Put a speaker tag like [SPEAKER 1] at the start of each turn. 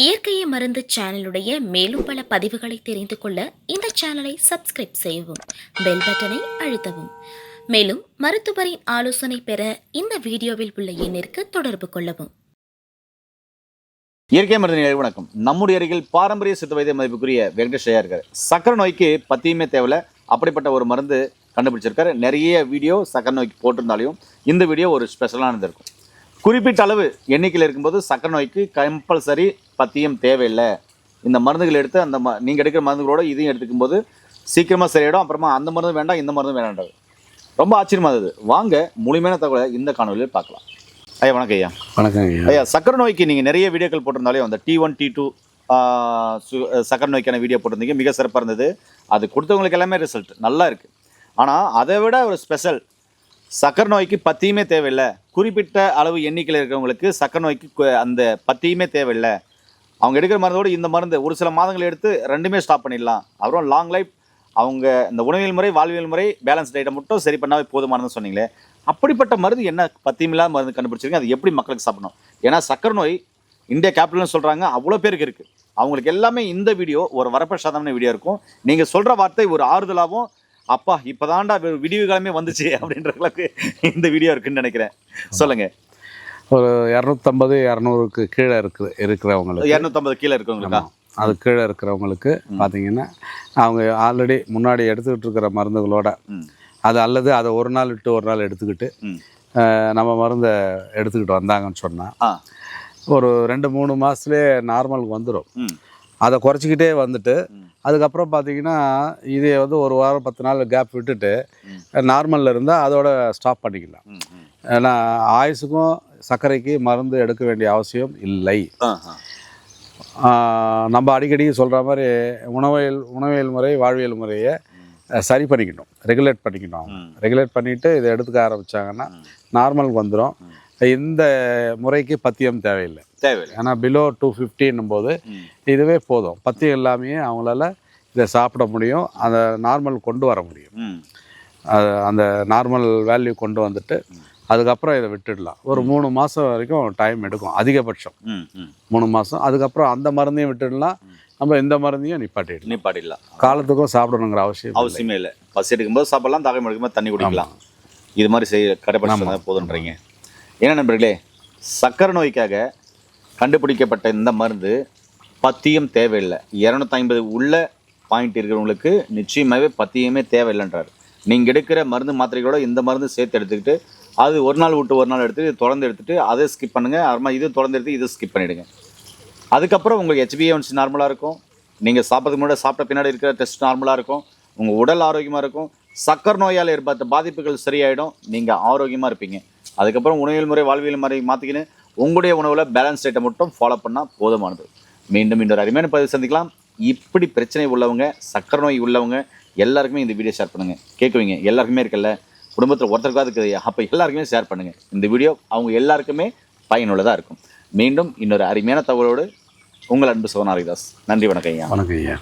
[SPEAKER 1] இயற்கையை மருந்து சேனலுடைய மேலும் பல பதிவுகளை தெரிந்து கொள்ள இந்த சேனலை சப்ஸ்கிரைப் செய்யவும், பெல் பட்டனை அழுத்தவும். மேலும் மருத்துவரின் ஆலோசனை பெற இந்த வீடியோவில் உள்ள எண்ணிற்கு தொடர்பு கொள்ளவும்.
[SPEAKER 2] இயற்கை மருந்து வணக்கம். நம்முடைய அருகில் பாரம்பரிய சித்த வைத்திய மதிப்புக்குரிய வெங்கடேஷ் ஐயா இருக்காரு. சக்கரை நோய்க்கு பத்தியுமே தேவையில்ல, அப்படிப்பட்ட ஒரு மருந்து கண்டுபிடிச்சிருக்காரு. நிறைய வீடியோ சக்கரை நோய்க்கு போட்டிருந்தாலையும் இந்த வீடியோ ஒரு ஸ்பெஷலானது இருக்கும். குறிப்பிட்ட அளவு எண்ணிக்கையில் இருக்கும்போது சக்கரை நோய்க்கு கம்பல்சரி பத்தியம் தேவையில்லை. இந்த மருந்துகள் எடுத்து அந்த நீங்கள் எடுக்கிற மருந்துகளோட இதையும் எடுத்துக்கும் போது சீக்கிரமாக சரியாயிடும். அப்புறமா அந்த மருந்து வேண்டாம், இந்த மருந்து வேண்டான்றது ரொம்ப ஆச்சரியமாக இருந்தது. வாங்க முழுமையான தகவலை இந்த காணொலியில் பார்க்கலாம். ஐயா வணக்கம். ஐயா
[SPEAKER 3] வணக்கம்.
[SPEAKER 2] ஐயா, சக்கரை நோய்க்கு நீங்கள் நிறைய வீடியோக்கள் போட்டிருந்தாலே அந்த T1 T2 சக்கரை நோய்க்கான வீடியோ போட்டிருந்தீங்க. மிக சிறப்பாக இருந்தது. அது கொடுத்தவங்களுக்கு எல்லாமே ரிசல்ட் நல்லா இருக்குது. ஆனால் அதை விட ஒரு ஸ்பெஷல், சக்கரை நோய்க்கு பத்தியுமே தேவையில்லை. குறிப்பிட்ட அளவு எண்ணிக்கையில் இருக்கிறவங்களுக்கு சக்கரை நோய்க்கு அந்த பத்தியுமே தேவையில்லை. அவங்க எடுக்கிற மருந்தோடு இந்த மருந்து ஒரு சில மாதங்கள் எடுத்து ரெண்டுமே ஸ்டாப் பண்ணிடலாம். அப்புறம் லாங் லைஃப் அவங்க இந்த உணவியல் முறை வாழ்வியல் முறை பேலன்ஸ் டயட்டை மட்டும் சரி பண்ணாவே போதுமானதுன்னு சொன்னீங்களே, அப்படிப்பட்ட மருந்து என்ன பத்தியமில்லாத மருந்து கண்டுபிடிச்சிருக்கீங்க? அது எப்படி மக்களுக்கு சாப்பிடணும்? ஏன்னா சக்கரை நோய் இந்தியா கேபிட்டல்னு சொல்கிறாங்க, அவ்வளோ பேருக்கு இருக்குது. அவங்களுக்கு எல்லாமே இந்த வீடியோ ஒரு வரப்பிரசாதமான வீடியோ இருக்கும். நீங்கள் சொல்கிற வார்த்தை ஒரு ஆறுதலாகவும், அப்பா இப்போதான்டா விடிவு காலமே வந்துச்சு அப்படின்ற அளவுக்கு இந்த வீடியோ இருக்குன்னு நினைக்கிறேன். சொல்லுங்கள்.
[SPEAKER 3] ஒரு 250-200க்கு கீழே இருக்கிறவங்களுக்கு,
[SPEAKER 2] 250 கீழே இருக்கிறவங்களுக்கா?
[SPEAKER 3] அது கீழே இருக்கிறவங்களுக்கு பார்த்தீங்கன்னா அவங்க ஆல்ரெடி முன்னாடி எடுத்துக்கிட்டு இருக்கிற மருந்துகளோட அது அல்லது அதை ஒரு நாள் விட்டு ஒரு நாள் எடுத்துக்கிட்டு நம்ம மருந்தை எடுத்துக்கிட்டு வந்தாங்கன்னு சொன்னால் ஒரு 2-3 மாதத்துலேயே நார்மலுக்கு வந்துடும். அதை குறைச்சிக்கிட்டே வந்துட்டு அதுக்கப்புறம் பார்த்தீங்கன்னா இதே வந்து ஒரு வாரம் 10 நாள் கேப் விட்டுட்டு நார்மலில் இருந்தால் அதோட ஸ்டாப் பண்ணிக்கலாம். ஏன்னா ஆயுசுக்கும் சர்க்கரைக்கு மருந்து எடுக்க வேண்டிய அவசியம் இல்லை. நம்ம அடிக்கடி சொல்கிற மாதிரி உணவியல் முறை வாழ்வியல் முறையை சரி பண்ணிக்கணும், ரெகுலேட் பண்ணிக்கணும். ரெகுலேட் பண்ணிவிட்டு இதை எடுத்துக்க ஆரம்பித்தாங்கன்னா நார்மலுக்கு வந்துடும். இந்த முறைக்கு பத்தியம் தேவையில்லை. ஏன்னா பிலோ 250 போது இதுவே போதும். பத்தியம் இல்லாமையே அவங்களால இதை சாப்பிட முடியும், அந்த நார்மல் கொண்டு வர முடியும். அந்த நார்மல் வேல்யூ கொண்டு வந்துட்டு அதுக்கப்புறம் இதை விட்டுடலாம். ஒரு 3 மாதம் வரைக்கும் டைம் எடுக்கும் அதிகபட்சம், 3 மாதம். அதுக்கப்புறம் அந்த மருந்தையும் விட்டுடலாம், நம்ம இந்த மருந்தையும் நிப்பாட்டிடலாம். காலத்துக்கும் சாப்பிடணுங்கிற அவசியமே இல்லை.
[SPEAKER 2] பசி எடுக்கும்போது சாப்பிடலாம், தாகம் எடுக்கும்போது தண்ணி குடிக்கலாம். இது மாதிரி கடைபிடிச்சா போதுன்றீங்க. ஏன்னா நண்பர்களே, சக்கரை நோய்க்காக கண்டுபிடிக்கப்பட்ட இந்த மருந்து பத்தியம் தேவையில்லை. 250 உள்ள பாயிண்ட் இருக்கிறவங்களுக்கு நிச்சயமாகவே பத்தியமே தேவையில்லைன்றார். நீங்கள் எடுக்கிற மருந்து மாத்திரைகளோட இந்த மருந்து சேர்த்து எடுத்துக்கிட்டு அது ஒரு நாள் விட்டு ஒரு நாள் எடுத்து தொடர்ந்து எடுத்துகிட்டு அதை ஸ்கிப் பண்ணுங்கள். அப்புறமா இது தொடர்ந்து எடுத்து இதை ஸ்கிப் பண்ணிவிடுங்க. அதுக்கப்புறம் உங்களுக்கு HbA1c நார்மலாக இருக்கும். நீங்கள் சாப்பிட்றதுக்கு முன்னாடி சாப்பிட்ட பின்னாடி இருக்கிற டெஸ்ட் நார்மலாக இருக்கும். உங்கள் உடல் ஆரோக்கியமாக இருக்கும். சக்கரை நோயால் ஏற்பட்ட பாதிப்புகள் சரியாயிடும். நீங்கள் ஆரோக்கியமாக இருப்பீங்க. அதுக்கப்புறம் உணவியல் முறை வாழ்வியல் முறை மாற்றிக்கின்னு உங்களுடைய உணவில் பேலன்ஸ் டயட்டை மட்டும் ஃபாலோ பண்ணால் போதுமானது. மீண்டும் இன்னொரு அருமையான பதிவு சந்திக்கலாம். இப்படி பிரச்சனை உள்ளவங்க, சக்கரை நோய் உள்ளவங்க எல்லாருக்குமே இந்த வீடியோ ஷேர் பண்ணுங்கள். கேட்குவீங்க எல்லாருக்குமே இருக்குல்ல, குடும்பத்தில் ஒருத்தருக்காக இருக்குது, அப்போ எல்லாருக்குமே ஷேர் பண்ணுங்கள். இந்த வீடியோ அவங்க எல்லாருக்குமே பயனுள்ளதாக இருக்கும். மீண்டும் இன்னொரு அருமையான தகவலோடு உங்கள் அன்பு சோனாரிதாஸ். நன்றி. வணக்கம் ஐயா.
[SPEAKER 3] வணக்கம் ஐயா.